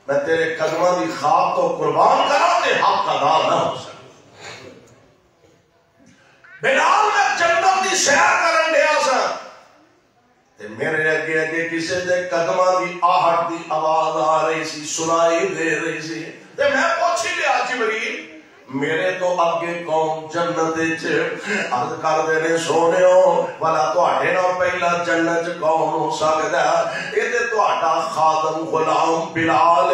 میں تیرے قدماں دی خواب تو قربان کرا تے حق ادا نہ ہو سکتا بلال میں جنت دی سیر کرن دیا سا تے میرے اگے اگے کسے دے قدماں دی آہٹ دی آواز آ رہی سی سنائی دے رہی سی تے میں پوچھی لیا جبریل میرے تو اگے قوم جنت وچ عرض کر دینے سونےو والا تواڈے نال پہلا جنت کون ہو سکدا اے تے تواڈا خادم غلام بلال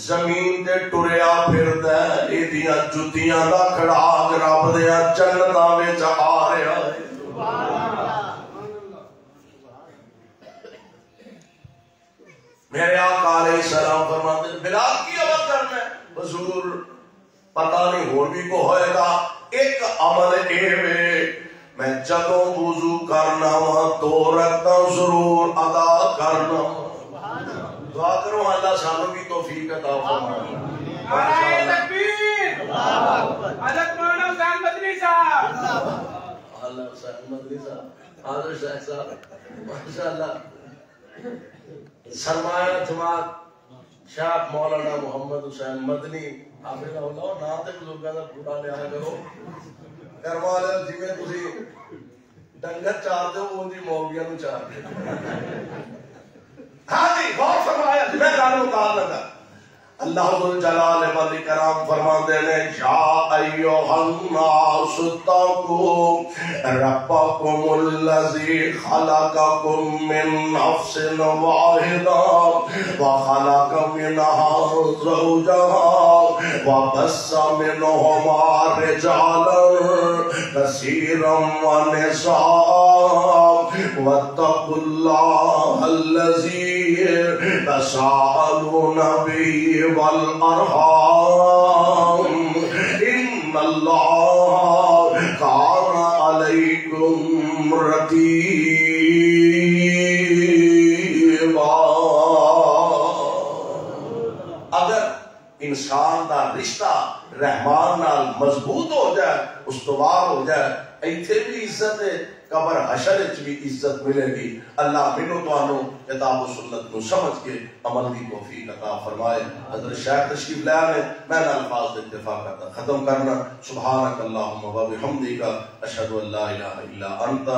زمین تے ٹریا پھردا اے دیاں جُتیاں دا کھڑاگ رب دیاں جنتاں وچ آ رہا ہے سبحان اللہ میرے آقا علیہ السلام فرماتے ہیں بلال کی عمل کرنا ہے حضور پتہ نہیں اور بھی کو ہوئے گا ایک عمل ایوے میں جدوں وضو کرنا ہوں تو رکھتا ضرور ادا کرنا دعا کرو اللہ سانو بھی توفیق عطا فرمائے نعرہ تکبیر حضرت مولانا حسین مدنی صاحب اللہ حسین مدنی صاحب حاضر شیخ صاحب ماشاءاللہ سرمایہ جماعت شیخ مولانا محمد حسین مدنی حافظ اللہ نام تے بزرگاں دا پورا لیا کرو کروا لے جویں تسی ڈنگر چار دے اون دی مولویاں نوں چار دے ہاں جی غور فرمایا میں گل مکال لگا اللہ ذوالجلال والاکرام فرماندے نے یا ایھا الناس اتقوا ربکم الذی خلقکم من نفس واحدہ وخلق منها زوجها وبث منهما رجالا كثيرا ونساء واتقوا الله الذي تساءلون به والأرحام إن الله كان عليكم رقيبا. اگر انسان دا رشتہ رحمان نال مضبوط ہو جائے، استوار ہو جائے، ایتھے بھی عزت ہے، قبر حشر وچ بھی عزت ملے گی. اللہ مینوں تانوں کتاب و سنت کو سمجھ کے عمل کی توفیق عطا فرمائے. حضرت شیخ تشریف لے آئے، میں الفاظ اتفاق کرتا ختم کرنا. سبحانک اللہم و بحمدک اشہد ان لا الہ الا انت.